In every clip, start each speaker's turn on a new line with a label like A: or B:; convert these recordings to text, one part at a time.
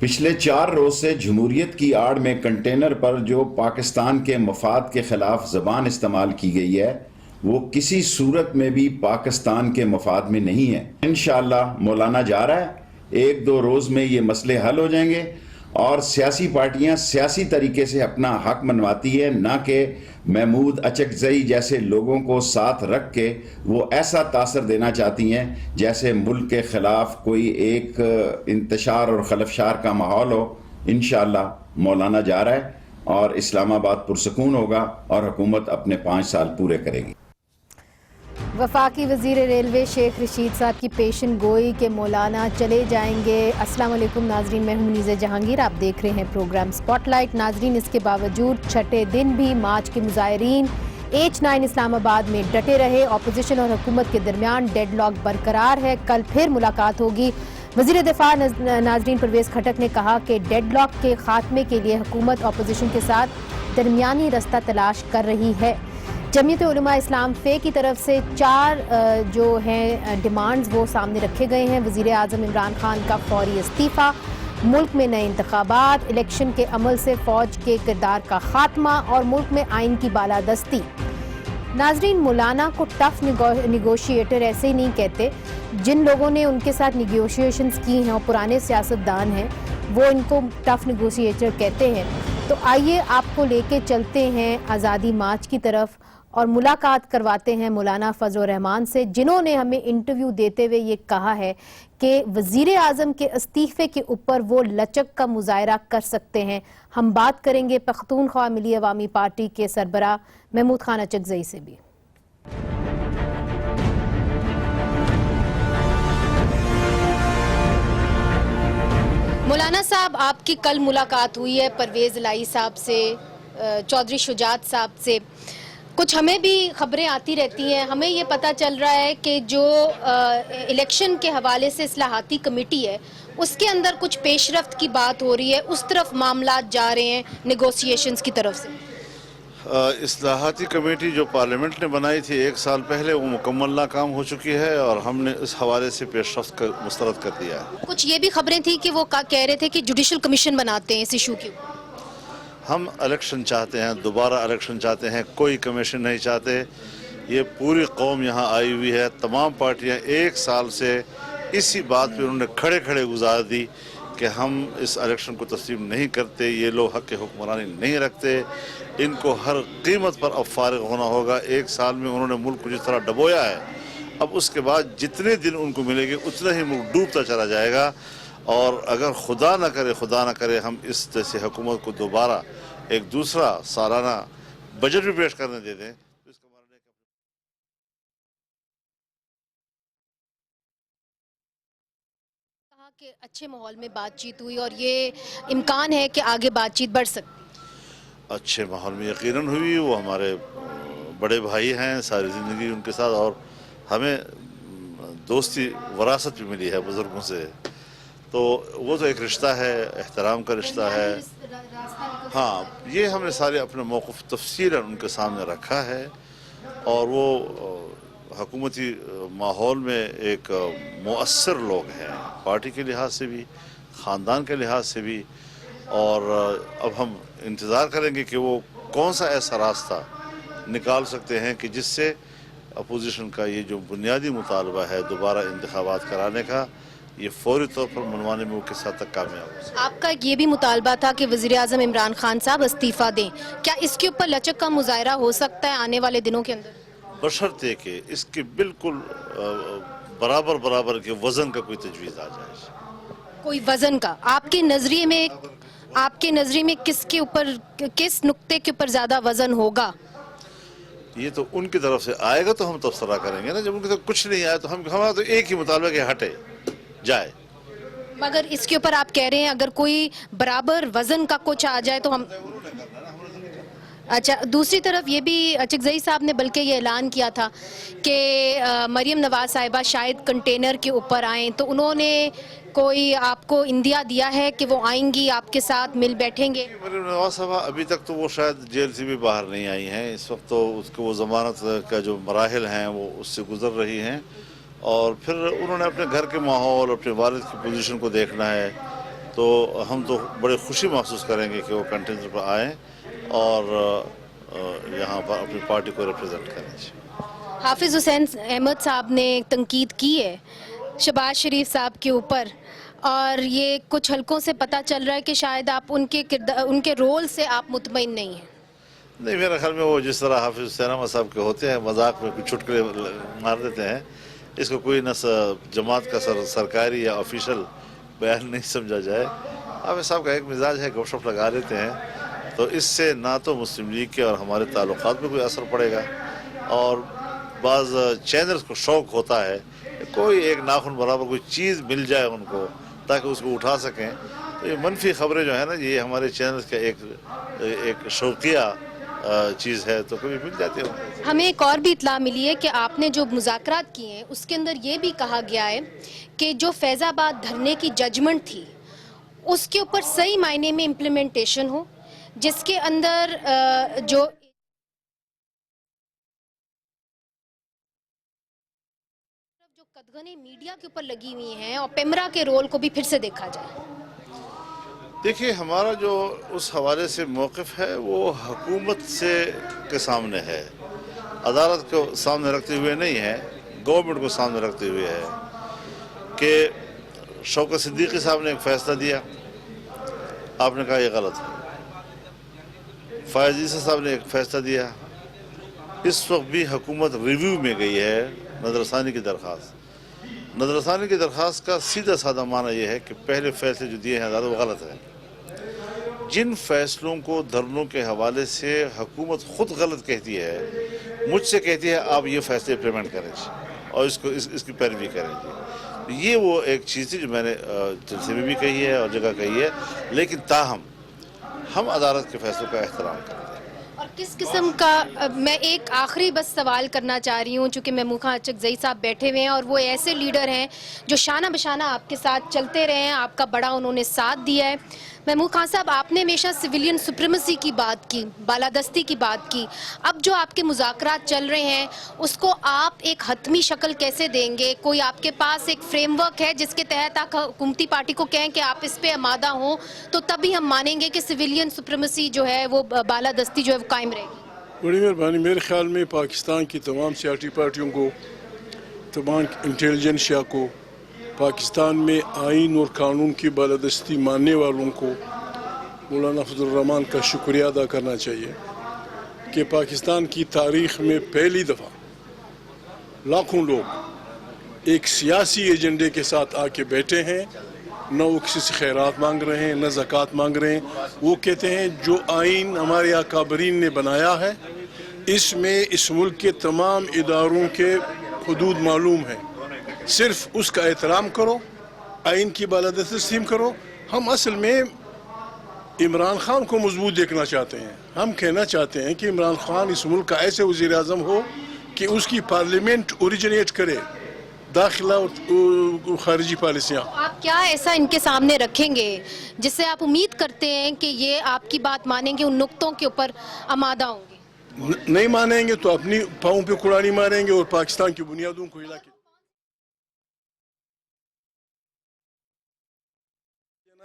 A: پچھلے 4 روز سے جمہوریت کی آڑ میں کنٹینر پر جو پاکستان کے مفاد کے خلاف زبان استعمال کی گئی ہے وہ کسی صورت میں بھی پاکستان کے مفاد میں نہیں ہے۔ انشاءاللہ مولانا جا رہا ہے، 1-2 روز میں یہ مسئلے حل ہو جائیں گے اور سیاسی پارٹیاں سیاسی طریقے سے اپنا حق منواتی ہے، نہ کہ محمود اچکزئی جیسے لوگوں کو ساتھ رکھ کے وہ ایسا تاثر دینا چاہتی ہیں جیسے ملک کے خلاف کوئی ایک انتشار اور خلفشار کا ماحول ہو۔ انشاءاللہ مولانا جا رہا ہے اور اسلام آباد پرسکون ہوگا اور حکومت اپنے 5 سال پورے کرے گی۔
B: وفاقی وزیر ریلوے شیخ رشید صاحب کی پیشن گوئی کہ مولانا چلے جائیں گے۔ السلام علیکم ناظرین، میں ہوں منیزہ جہانگیر، آپ دیکھ رہے ہیں پروگرام سپاٹ لائٹ۔ ناظرین، اس کے باوجود چھٹے دن بھی مارچ کے مظاہرین H9 اسلام آباد میں ڈٹے رہے۔ اپوزیشن اور حکومت کے درمیان ڈیڈ لاک برقرار ہے، کل پھر ملاقات ہوگی۔ وزیر دفاع ناظرین پرویز خٹک نے کہا کہ ڈیڈ لاک کے خاتمے کے لیے حکومت اپوزیشن کے ساتھ درمیانی رستہ تلاش کر رہی ہے۔ جمعیت علماء اسلام فے کی طرف سے 4 جو ہیں ڈیمانڈز وہ سامنے رکھے گئے ہیں۔ وزیر اعظم عمران خان کا فوری استعفیٰ، ملک میں نئے انتخابات، الیکشن کے عمل سے فوج کے کردار کا خاتمہ اور ملک میں آئین کی بالادستی۔ ناظرین، مولانا کو ٹف نیگوشیٹر ایسے ہی نہیں کہتے، جن لوگوں نے ان کے ساتھ نیگوشیشنز کی ہیں اور پرانے سیاستدان ہیں وہ ان کو ٹف نیگوشیٹر کہتے ہیں۔ تو آئیے آپ کو لے کے چلتے ہیں آزادی مارچ کی طرف اور ملاقات کرواتے ہیں مولانا فضل الرحمان سے، جنہوں نے ہمیں انٹرویو دیتے ہوئے یہ کہا ہے کہ وزیر اعظم کے استعفے کے اوپر وہ لچک کا مظاہرہ کر سکتے ہیں۔ ہم بات کریں گے پختونخوا ملی عوامی پارٹی کے سربراہ محمود خان اچکزئی سے بھی۔ مولانا صاحب، آپ کی کل ملاقات ہوئی ہے پرویز الہی صاحب سے، چودھری شجاعت صاحب سے۔ کچھ ہمیں بھی خبریں آتی رہتی ہیں، ہمیں یہ پتہ چل رہا ہے کہ جو الیکشن کے حوالے سے اصلاحاتی کمیٹی ہے اس کے اندر کچھ پیش رفت کی بات ہو رہی ہے، اس طرف معاملات جا رہے ہیں نیگوسیشنز کی طرف سے۔
C: اصلاحاتی کمیٹی جو پارلیمنٹ نے بنائی تھی 1 سال پہلے، وہ مکمل ناکام ہو چکی ہے اور ہم نے اس حوالے سے پیش رفت مسترد کر دیا ہے۔
B: کچھ یہ بھی خبریں تھیں کہ وہ کہہ رہے تھے کہ جوڈیشل کمیشن بناتے ہیں اس ایشو کی۔
C: ہم الیکشن چاہتے ہیں، دوبارہ الیکشن چاہتے ہیں، کوئی کمیشن نہیں چاہتے۔ یہ پوری قوم یہاں آئی ہوئی ہے، تمام پارٹیاں 1 سال سے اسی بات پہ انہوں نے کھڑے گزار دی کہ ہم اس الیکشن کو تسلیم نہیں کرتے، یہ لوگ حق حکمرانی نہیں رکھتے، ان کو ہر قیمت پر اب فارغ ہونا ہوگا۔ 1 سال میں انہوں نے ملک کو جس طرح ڈبویا ہے، اب اس کے بعد جتنے دن ان کو ملے گے اتنا ہی ملک ڈوبتا چلا جائے گا، اور اگر خدا نہ کرے ہم اس جیسے حکومت کو دوبارہ ایک دوسرا سالانہ بجٹ بھی پیش کرنے دے دیں تو اس کا معنی ہے
B: کہا کہ اچھے ماحول میں بات چیت ہوئی اور یہ امکان ہے کہ آگے بات چیت بڑھ سکتی۔
C: اچھے ماحول میں یقیناً ہوئی، وہ ہمارے بڑے بھائی ہیں، ساری زندگی ان کے ساتھ، اور ہمیں دوستی وراثت بھی ملی ہے بزرگوں سے، تو وہ تو ایک رشتہ ہے، احترام کا رشتہ ہے۔ ہاں، یہ ہم نے سارے اپنے موقف تفصیلاً ان کے سامنے رکھا ہے، اور وہ حکومتی ماحول میں ایک مؤثر لوگ ہیں، پارٹی کے لحاظ سے بھی، خاندان کے لحاظ سے بھی، اور اب ہم انتظار کریں گے کہ وہ کون سا ایسا راستہ نکال سکتے ہیں کہ جس سے اپوزیشن کا یہ جو بنیادی مطالبہ ہے دوبارہ انتخابات کرانے کا، یہ فوری طور پر منوانے میں وہ کس حد تک کامیاب ہو سکتا ہے۔
B: آپ کا یہ بھی مطالبہ تھا کہ وزیر اعظم عمران خان صاحب استعفیٰ دیں، کیا اس کے اوپر لچک کا مظاہرہ ہو سکتا ہے آنے والے دنوں کے اندر؟
C: بشرطے کہ اس کے بالکل برابر کے وزن کا کوئی تجویز آ جائے۔
B: کوئی وزن کا آپ کے نظریے میں کس نقطے کے اوپر زیادہ وزن ہوگا؟
C: یہ تو ان کی طرف سے آئے گا تو ہم تبصرہ کریں گے نا، جب ان کی طرف کچھ نہیں آیا تو ہمارا تو ایک ہی مطالبہ کہ ہٹے جائے۔
B: مگر اس کے اوپر آپ کہہ رہے ہیں اگر کوئی برابر وزن کا کچھ آ جائے تو ہم، اچھا، دوسری طرف یہ بھی اچکزئی صاحب نے بلکہ یہ اعلان کیا تھا کہ مریم نواز صاحبہ شاید کنٹینر کے اوپر آئیں، تو انہوں نے کوئی آپ کو اندیا دیا ہے کہ وہ آئیں گی، آپ کے ساتھ مل بیٹھیں گے؟
C: مریم نواز صاحبہ ابھی تک تو وہ شاید جیل سے بھی باہر نہیں آئی ہیں، اس وقت تو اس کو وہ ضمانت کا جو مراحل ہیں وہ اس سے گزر رہی ہیں، اور پھر انہوں نے اپنے گھر کے ماحول، اپنے والد کی پوزیشن کو دیکھنا ہے، تو ہم تو بڑے خوشی محسوس کریں گے کہ وہ کنٹینر پر آئیں اور یہاں پر اپنی پارٹی کو ریپرزینٹ کریں.
B: حافظ حسین احمد صاحب نے تنقید کی ہے شہباز شریف صاحب کے اوپر، اور یہ کچھ حلقوں سے پتہ چل رہا ہے کہ شاید آپ ان کے رول سے آپ مطمئن نہیں ہیں.
C: نہیں، میرے خیال میں وہ جس طرح حافظ حسین احمد صاحب کے ہوتے ہیں، مذاق میں کچھ چٹکلے مار دیتے ہیں. اس کو کوئی نہ جماعت کا سرکاری یا آفیشل بیان نہیں سمجھا جائے. حافظ صاحب کا ایک مزاج ہے، گپ شپ لگا لیتے ہیں، تو اس سے نہ تو مسلم لیگ کے اور ہمارے تعلقات میں کوئی اثر پڑے گا، اور بعض چینلز کو شوق ہوتا ہے کہ کوئی ایک ناخن برابر کوئی چیز مل جائے ان کو تاکہ اس کو اٹھا سکیں. تو یہ منفی خبریں جو ہیں نا، یہ ہمارے چینلز کا ایک شوقیہ چیز ہے، تو کبھی مل جاتی ہے.
B: ہمیں ایک اور بھی اطلاع ملی ہے کہ آپ نے جو مذاکرات کیے ہیں اس کے اندر یہ بھی کہا گیا ہے کہ جو فیض آباد دھرنے کی ججمنٹ تھی اس کے اوپر صحیح معنی میں امپلیمنٹیشن ہو، جس کے اندر جو قدغنیں میڈیا کے اوپر لگی ہوئی ہیں اور پیمرا کے رول کو بھی پھر سے دیکھا جائے.
C: دیکھیے، ہمارا جو اس حوالے سے موقف ہے وہ حکومت کے سامنے ہے، عدالت کو سامنے رکھتے ہوئے نہیں ہے، گورنمنٹ کو سامنے رکھتے ہوئے ہے کہ شوکت صدیقی صاحب نے ایک فیصلہ دیا، آپ نے کہا یہ غلط ہے. فائز عیسی صاحب نے ایک فیصلہ دیا. اس وقت بھی حکومت ریویو میں گئی ہے نظر ثانی کی درخواست. نظر ثانی کی درخواست کا سیدھا سادہ معنی یہ ہے کہ پہلے فیصلے جو دیے ہیں عدالت وہ غلط ہے. جن فیصلوں کو دھرنوں کے حوالے سے حکومت خود غلط کہتی ہے، مجھ سے کہتی ہے آپ یہ فیصلے امپلیمنٹ کریں اور اس کی پیروی کریں گے. یہ وہ ایک چیز تھی جو میں نے جلسے میں بھی کہی ہے اور جگہ کہی ہے، لیکن تاہم ہم عدالت کے فیصلوں کا احترام کریں.
B: اور کس قسم کا، میں ایک آخری بس سوال کرنا چاہ رہی ہوں، چونکہ محمود خان اچکزئی صاحب بیٹھے ہوئے ہیں اور وہ ایسے لیڈر ہیں جو شانہ بشانہ آپ کے ساتھ چلتے رہے ہیں، آپ کا بڑا انہوں نے ساتھ دیا ہے. محمود خان صاحب، آپ نے ہمیشہ سویلین سپریمیسی کی بات کی، بالادستی کی بات کی. اب جو آپ کے مذاکرات چل رہے ہیں اس کو آپ ایک حتمی شکل کیسے دیں گے؟ کوئی آپ کے پاس ایک فریم ورک ہے جس کے تحت آپ حکومتی پارٹی کو کہیں کہ آپ اس پہ آمادہ ہوں تو تبھی ہم مانیں گے کہ سویلین سپریمیسی جو ہے وہ بالادستی جو ہے وہ قائم رہے گی؟
D: بڑی مہربانی. میرے خیال میں پاکستان کی تمام سیاسی پارٹیوں کو، تمام انٹیلیجنسیا کو، پاکستان میں آئین اور قانون کی بالادستی ماننے والوں کو مولانا فضل الرحمان کا شکریہ ادا کرنا چاہیے کہ پاکستان کی تاریخ میں پہلی دفعہ لاکھوں لوگ ایک سیاسی ایجنڈے کے ساتھ آ کے بیٹھے ہیں. نہ وہ کسی سے خیرات مانگ رہے ہیں، نہ زکوٰۃ مانگ رہے ہیں. وہ کہتے ہیں جو آئین ہمارے اکابرین نے بنایا ہے اس میں اس ملک کے تمام اداروں کے حدود معلوم ہیں، صرف اس کا احترام کرو، آئین کی بالادستی تسلیم کرو. ہم اصل میں عمران خان کو مضبوط دیکھنا چاہتے ہیں. ہم کہنا چاہتے ہیں کہ عمران خان اس ملک کا ایسے وزیر اعظم ہو کہ اس کی پارلیمنٹ اوریجنیٹ کرے داخلہ اور خارجی پالیسیاں.
B: آپ کیا ایسا ان کے سامنے رکھیں گے جس سے آپ امید کرتے ہیں کہ یہ آپ کی بات مانیں گے، ان نقطوں کے اوپر آمادہ ہوں گے؟
D: نہیں مانیں گے تو اپنی پاؤں پہ کڑانی ماریں گے اور پاکستان کی بنیادوں کو ہلا کے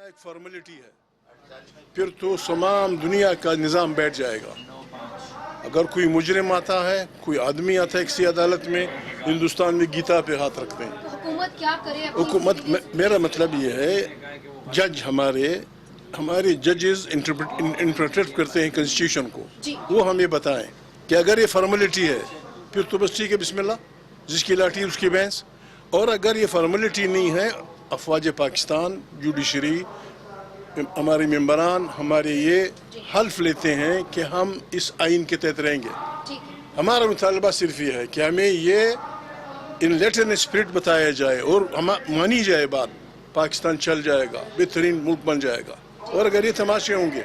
D: ایک فارمیلٹی ہے، پھر تو تمام دنیا کا نظام بیٹھ جائے گا. اگر کوئی مجرم آتا ہے، کوئی آدمی آتا ہے کسی عدالت میں، ہندوستان میں گیتا پہ ہاتھ رکھتے ہیں.
B: حکومت کیا کرے؟
D: حکومت، میرا مطلب یہ ہے جج ہمارے ججز انٹرپریٹ کرتے ہیں کنسٹیٹیوشن کو، وہ ہمیں بتائیں کہ اگر یہ فارمیلٹی ہے پھر تو بس ٹھیک ہے، بسم اللہ، جس کی لاٹھی اس کی بھینس. اور اگر یہ فارمیلٹی نہیں ہے، افواج پاکستان، جوڈیشری، ہمارے ممبران ہمارے یہ حلف لیتے ہیں کہ ہم اس آئین کے تحت رہیں گے. ہمارا مطالبہ صرف یہ ہے کہ ہمیں یہ ان لیٹر اینڈ اسپرٹ بتایا جائے اور مانی جائے بات، پاکستان چل جائے گا، بہترین ملک بن جائے گا. اور اگر یہ تماشے ہوں گے،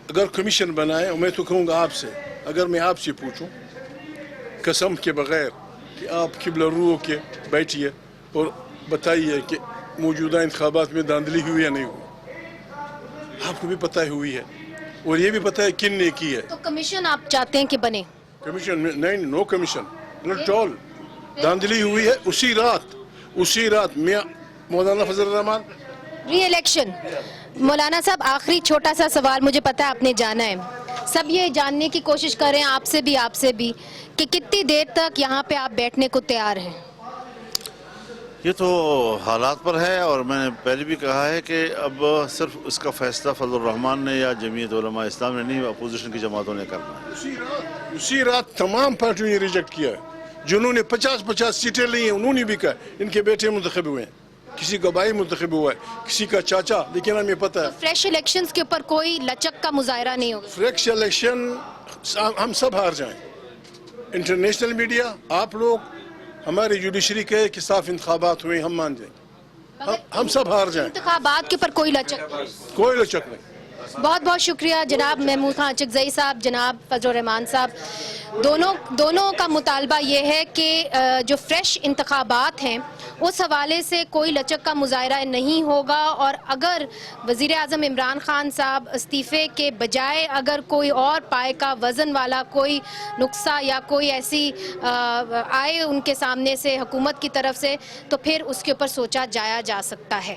D: اگر کمیشن بنائے، میں تو کہوں گا آپ سے، اگر میں آپ سے پوچھوں قسم کے بغیر کہ آپ قبلہ رو ہو کے بیٹھیے اور بتائیے کہ موجودہ انتخابات میں دھاندلی ہوئی یا نہیں ہوئی. آپ کو بھی پتہ ہوئی ہے اور یہ بھی پتہ ہے کن نے کی ہے.
B: تو کمیشن آپ چاہتے ہیں کہ بنے؟
D: کمیشن نہیں، نو کمیشن، ناٹ آل. دھاندلی ہوئی ہے اسی رات میں مولانا فضل الرحمان
B: ری الیکشن مولانا صاحب آخری چھوٹا سا سوال مجھے پتا ہے آپ نے جانا ہے سب یہ جاننے کی کوشش کر رہے ہیں آپ سے بھی کہ کتنی دیر تک یہاں پہ آپ بیٹھنے کو تیار ہیں
C: یہ تو حالات پر ہے اور میں نے پہلے بھی کہا ہے کہ اب صرف اس کا فیصلہ فضل الرحمان نے یا جمعیت علماء اسلام نے نہیں اپوزیشن کی جماعتوں نے کرنا ہے
D: اسی رات تمام پارٹیوں نے ریجیکٹ کیا جنہوں نے 50 سیٹیں لی ہیں انہوں نے بھی کہا ان کے بیٹے منتخب ہوئے ہیں کسی کا بھائی منتخب ہوا ہے کسی کا چاچا لیکن ہمیں پتہ ہے
B: فریش الیکشنز کے اوپر کوئی لچک کا مظاہرہ نہیں ہوگا
D: فریش الیکشن ہم سب ہار جائیں انٹرنیشنل میڈیا آپ لوگ ہمارے جوڈیشری کہے کہ صاف انتخابات ہوئے ہم مان جائیں ہم سب ہار جائیں
B: انتخابات کے اوپر کوئی لچک نہیں
D: کوئی لچک نہیں
B: بہت بہت شکریہ جناب محمود خان اچکزئی صاحب جناب فضل الرحمان صاحب دونوں کا مطالبہ یہ ہے کہ جو فریش انتخابات ہیں اس حوالے سے کوئی لچک کا مظاہرہ نہیں ہوگا اور اگر وزیر اعظم عمران خان صاحب استعفے کے بجائے اگر کوئی اور پائے کا وزن والا کوئی نقصہ یا کوئی ایسی آئے ان کے سامنے سے حکومت کی طرف سے تو پھر اس کے اوپر سوچا جا سکتا ہے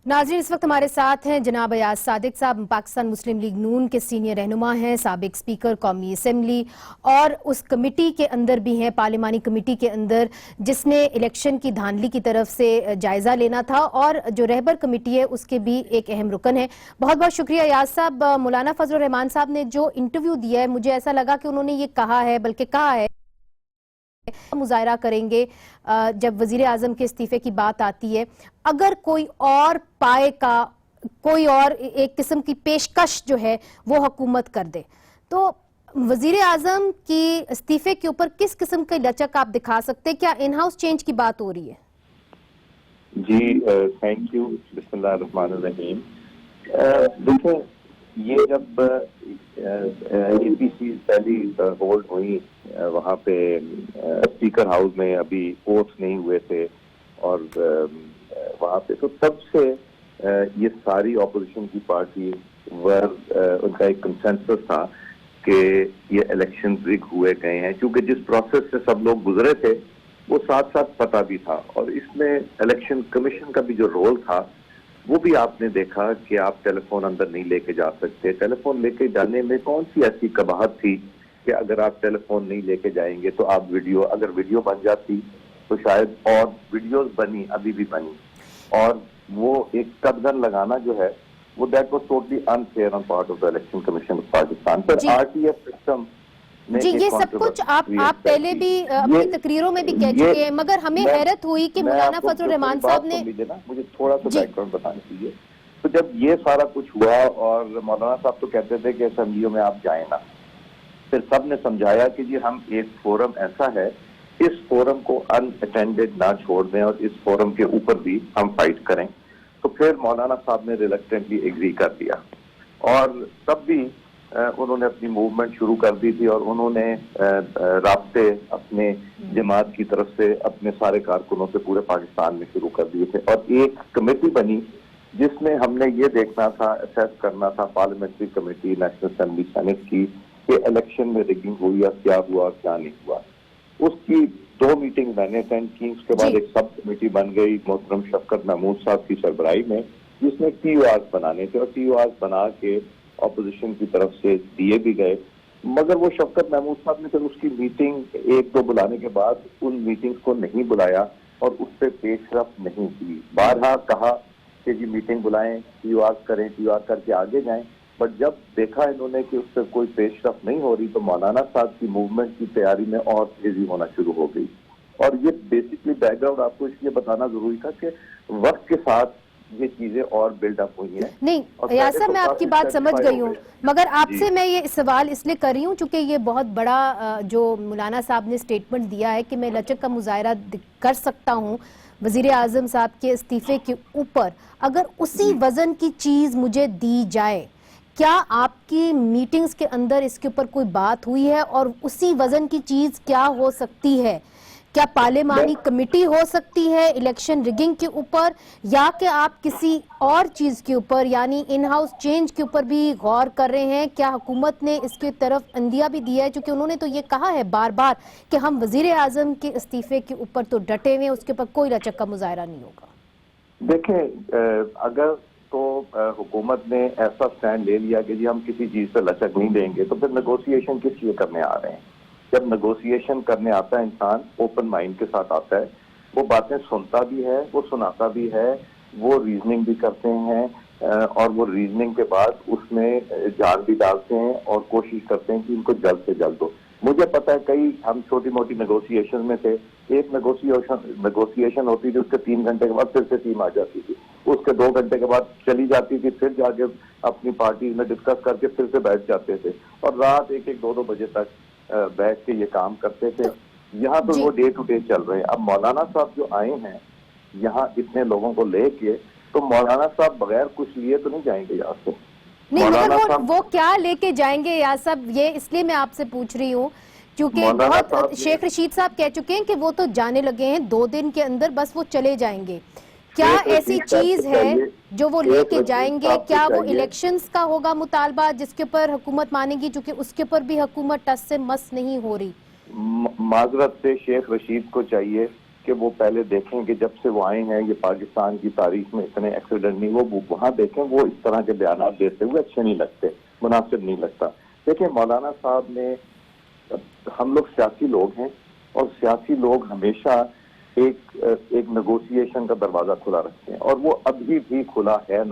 B: ناظرین اس وقت ہمارے ساتھ ہیں جناب ایاز صادق صاحب پاکستان مسلم لیگ نون کے سینئر رہنما ہیں سابق اسپیکر قومی اسمبلی اور اس کمیٹی کے اندر بھی ہیں پارلیمانی کمیٹی کے اندر جس نے الیکشن کی دھاندلی کی طرف سے جائزہ لینا تھا اور جو رہبر کمیٹی ہے اس کے بھی ایک اہم رکن ہے بہت بہت شکریہ ایاز صاحب مولانا فضل الرحمان صاحب نے جو انٹرویو دیا ہے مجھے ایسا لگا کہ انہوں نے یہ کہا ہے بلکہ کہا ہے مظاہرہ کریں گے جب وزیر اعظم کے استعفے کی بات آتی ہے اگر کوئی اور پائے کا کوئی اور ایک قسم کی پیشکش جو ہے وہ حکومت کر دے تو وزیر اعظم کی استعفے کے اوپر کس قسم کی لچک آپ دکھا سکتے کیا ان ہاؤس چینج کی بات ہو رہی ہے
E: جی تھینک یو بسم اللہ الرحمن الرحیم دیکھیں یہ جب اے پی سی پہلی ہولڈ ہوئی وہاں پہ اسپیکر ہاؤس میں ابھی اوتھ نہیں ہوئے تھے اور وہاں پہ تو تب سے یہ ساری اپوزیشن کی پارٹی ان کا ایک کنسنسس تھا کہ یہ الیکشن رگ ہوئے گئے ہیں کیونکہ جس پروسیس سے سب لوگ گزرے تھے وہ ساتھ ساتھ پتہ بھی تھا اور اس میں الیکشن کمیشن کا بھی جو رول تھا وہ بھی آپ نے دیکھا کہ آپ ٹیلی فون اندر نہیں لے کے جا سکتے ٹیلی فون لے کے جانے میں کون سی ایسی قباحت تھی کہ اگر آپ ٹیلی فون نہیں لے کے جائیں گے تو آپ اگر ویڈیو بن جاتی تو شاید اور ویڈیوز بنی ابھی بھی بنی اور وہ ایک قدغن لگانا جو ہے وہ that was totally unfair on part of the election commission of Pakistan پر آر ٹی ایف سسٹم
B: جی یہ سب کچھ آپ پہلے بھی اپنی تقریروں میں بھی کہہ چکے ہیں مگر ہمیں حیرت ہوئی کہ مولانا فضل الرحمان صاحب نے
E: مجھے تھوڑا سا بیک گراؤنڈ بتانا چاہیے تو جب یہ سارا کچھ ہوا اور مولانا صاحب تو کہتے تھے کہ اسمبلیوں میں آپ جائیں نا پھر سب نے سمجھایا کہ جی ہم ایک فورم ایسا ہے اس فورم کو ان اٹینڈڈ نہ چھوڑ دیں اور اس فورم کے اوپر بھی ہم فائٹ کریں تو پھر مولانا صاحب نے ریلیکٹنٹلی ایگری کر دیا اور تب بھی انہوں نے اپنی موومنٹ شروع کر دی تھی اور انہوں نے رابطے اپنے جماعت کی طرف سے اپنے سارے کارکنوں سے پورے پاکستان میں شروع کر دیے تھے اور ایک کمیٹی بنی جس میں ہم نے یہ دیکھنا تھا اسیس کرنا تھا parliamentary committee national assembly senate کی کہ الیکشن میں ریگنگ ہوئی یا کیا ہوا اور کیا نہیں ہوا اس کی 2 میٹنگ میں نے اٹینڈ کی اس کے بعد ایک سب کمیٹی بن گئی محترم شفقت محمود صاحب کی سربراہی میں جس میں ٹی او آرز بنانے تھے اور ٹی او آرز بنا کے اپوزیشن کی طرف سے دیے بھی گئے مگر وہ شفقت محمود صاحب نے پھر اس کی میٹنگ 1-2 بلانے کے بعد ان میٹنگز کو نہیں بلایا اور اس پہ پیش رفت نہیں کی بارہا کہا کہ جی میٹنگ بلائیں ٹی او آر کریں ٹی او آر کر کے آگے جائیں بٹ جب دیکھا انہوں نے کہ اس پہ کوئی پیش رفت نہیں ہو رہی تو مولانا صاحب کی موومنٹ کی تیاری میں اور تیزی ہونا شروع ہو گئی اور یہ بیسکلی بیک گراؤنڈ آپ کو اس لیے بتانا ضروری تھا کہ وقت کے ساتھ یہ چیزیں اور بلڈ اپ ہوئی ہیں
B: نہیں ایاسا میں آپ کی بات سمجھ گئی ہوں مگر آپ سے میں یہ سوال اس لیے کر رہی ہوں چونکہ یہ بہت بڑا جو مولانا صاحب نے سٹیٹمنٹ دیا ہے کہ میں لچک کا مظاہرہ کر سکتا ہوں وزیر اعظم صاحب کے استعفے کے اوپر اگر اسی وزن کی چیز مجھے دی جائے کیا آپ کی میٹنگز کے اندر اس کے اوپر کوئی بات ہوئی ہے اور اسی وزن کی چیز کیا ہو سکتی ہے کیا پارلیمانی کمیٹی ہو سکتی ہے الیکشن ریگنگ کے اوپر یا کہ آپ کسی اور چیز کے اوپر یعنی ان ہاؤس چینج کے اوپر بھی غور کر رہے ہیں کیا حکومت نے اس کی طرف اندیا بھی دیا ہے چونکہ انہوں نے تو یہ کہا ہے بار بار کہ ہم وزیر اعظم کے استعفے کے اوپر تو ڈٹے ہوئے ہیں اس کے اوپر کوئی لچک کا مظاہرہ نہیں ہوگا
E: دیکھیں اگر تو حکومت نے ایسا سٹینڈ لے لیا کہ جی ہم کسی چیز پہ لچک نہیں دیں گے تو پھر نیگوسیشن کس لیے کرنے آ رہے ہیں؟ جب نیگوسیشن کرنے آتا ہے انسان اوپن مائنڈ کے ساتھ آتا ہے, وہ باتیں سنتا بھی ہے, وہ سناتا بھی ہے, وہ ریزننگ بھی کرتے ہیں اور وہ ریزننگ کے بعد اس میں جان بھی ڈالتے ہیں اور کوشش کرتے ہیں کہ ان کو جلد سے جلد ہو. مجھے پتا ہے کئی ہم چھوٹی موٹی نیگوسیشن میں تھے, ایک نیگوسیشن ہوتی تھی, اس کے 3 گھنٹے کے بعد پھر سے ٹیم آ جاتی تھی, اس کے 2 گھنٹے کے بعد چلی جاتی تھی, پھر جا کے اپنی پارٹیز میں ڈسکس کر کے پھر سے بیٹھ جاتے تھے اور رات 1-2 بجے تک بیٹھ کے یہ کام کرتے تھے. یہاں تو وہ ڈے ٹو ڈے چل رہے ہیں. اب مولانا صاحب جو آئے ہیں یہاں اتنے لوگوں کو لے کے, تو مولانا صاحب بغیر کچھ لیے تو نہیں جائیں گے یہاں سے.
B: نہیں مگر وہ کیا لے کے جائیں گے یا صاحب, یہ اس لیے میں آپ سے پوچھ رہی ہوں کیونکہ بہت شیخ رشید صاحب کہہ چکے ہیں کہ وہ تو جانے لگے ہیں 2 دن کے اندر, بس وہ چلے جائیں گے. کیا ایسی چیز ہے جو وہ لے کے جائیں گے؟ کیا وہ الیکشنز کا ہوگا مطالبہ جس کے پر حکومت مانے گی, چونکہ اس کے پر بھی حکومت ٹس سے مس نہیں ہو رہی؟
E: معذرت سے شیخ رشید کو چاہیے کہ وہ پہلے دیکھیں کہ جب سے وہ آئے ہیں یہ پاکستان کی تاریخ میں اتنے ایکسیڈنٹ نہیں, وہ وہاں دیکھیں. وہ اس طرح کے بیانات دیتے ہوئے اچھے نہیں لگتے, مناسب نہیں لگتا. دیکھیں مولانا صاحب نے, ہم لوگ سیاسی لوگ ہیں اور سیاسی لوگ ہمیشہ ایک نیگوسیشن کا دروازہ کھلا رکھتے ہیں, اور وہ ابھی بھی کھلا ہے.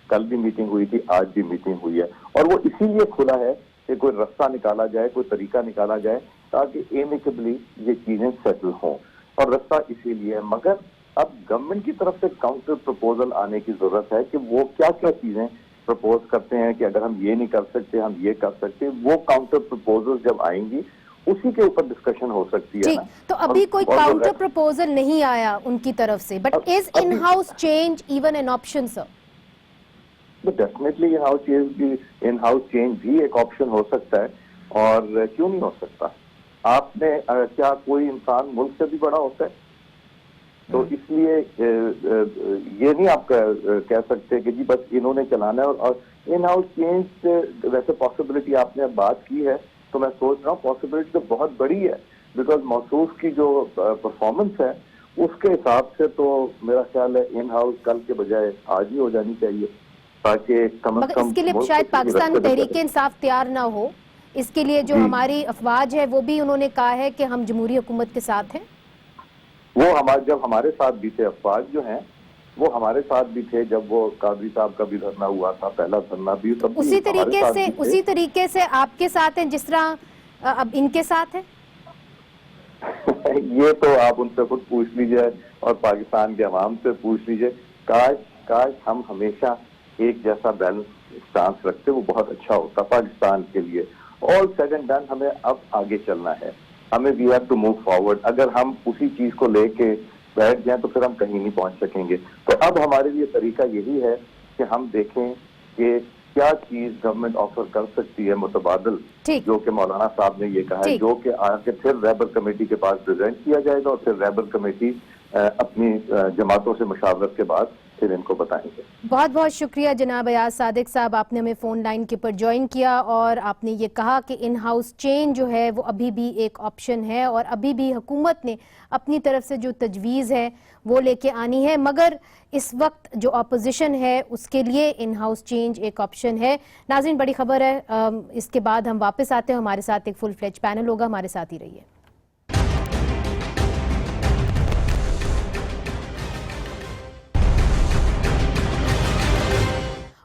E: کل بھی میٹنگ ہوئی تھی, آج بھی میٹنگ ہوئی ہے, اور وہ اسی لیے کھلا ہے کہ کوئی رستہ نکالا جائے, کوئی طریقہ نکالا جائے تاکہ ایمیکبلی یہ چیزیں سیٹل ہوں, اور رستہ اسی لیے ہے. مگر اب گورنمنٹ کی طرف سے کاؤنٹر پروپوزل آنے کی ضرورت ہے کہ وہ کیا کیا چیزیں پروپوز کرتے ہیں کہ اگر ہم یہ نہیں کر سکتے ہم یہ کر سکتے. وہ کاؤنٹر پروپوزل جب آئیں گی اسی کے اوپر ڈسکشن ہو سکتی ہے.
B: تو ابھی کوئی کاؤنٹر پروپوزل نہیں آیا ان کی طرف سے, but is in house change even an option sir?
E: Definitely in house change بھی ایک آپشن ہو سکتا ہے, اور کیوں نہیں ہو سکتا. آپ نے کیا کوئی انسان ملک سے بھی بڑا ہوتا ہے؟ تو اس لیے یہ نہیں آپ کہہ سکتے کہ جی بس انہوں نے چلانا ہے. اور ان ہاؤس چینج ویسے پاسبلٹی آپ نے بات کی ہے تو میں سوچ رہا ہوں پاسبلٹی تو بہت بڑی ہے, بیکاز موصوف کی جو پرفارمنس ہے اس کے حساب سے تو میرا خیال ہے ان ہاؤس کل کے بجائے آج ہی ہو جانی چاہیے, تاکہ کم از کم
B: اس کے لیے شاید پاکستان تحریک انصاف تیار نہ ہو. اس کے لیے جو ہماری افواج ہے وہ بھی انہوں نے کہا ہے کہ ہم جمہوری حکومت کے ساتھ ہیں.
E: وہ جب ہمارے ساتھ بھی تھے, افواج جو ہیں وہ ہمارے ساتھ بھی تھے جب وہ قادری صاحب کا بھی دھرنا ہوا تھا, پہلا دھرنا بھی.
B: اسی طریقے سے آپ کے ساتھ ہیں جس طرح اب ان کے ساتھ ہیں.
E: یہ تو آپ ان سے خود پوچھ لیجئے اور پاکستان کے عوام سے پوچھ لیجئے. کاش ہم ہمیشہ ایک جیسا بیلنس اسٹانس رکھتے, وہ بہت اچھا ہوتا پاکستان کے لیے. آل سیڈ اینڈ ڈن ہمیں اب آگے چلنا ہے, ہمیں we have to move forward. اگر ہم اسی چیز کو لے کے بیٹھ جائیں تو پھر ہم کہیں نہیں پہنچ سکیں گے. تو اب ہمارے لیے طریقہ یہی ہے کہ ہم دیکھیں کہ کیا چیز گورنمنٹ آفر کر سکتی ہے متبادل, جو کہ مولانا صاحب نے یہ کہا ہے, جو کہ آگے پھر ریبر کمیٹی کے پاس پریزنٹ کیا جائے گا, اور پھر ریبر کمیٹی اپنی جماعتوں سے مشاورت کے بعد پھر ان کو بتائیں گے.
B: بہت بہت شکریہ جناب ایاز صادق صاحب, آپ نے ہمیں فون لائن کے پر جوائن کیا اور آپ نے یہ کہا کہ ان ہاؤس چینج جو ہے وہ ابھی بھی ایک آپشن ہے, اور ابھی بھی حکومت نے اپنی طرف سے جو تجویز ہے وہ لے کے آنی ہے, مگر اس وقت جو اپوزیشن ہے اس کے لیے ان ہاؤس چینج ایک آپشن ہے. ناظرین بڑی خبر ہے, اس کے بعد ہم واپس آتے ہیں, ہمارے ساتھ ایک فل فلیج پینل ہوگا, ہمارے ساتھ ہی رہیے.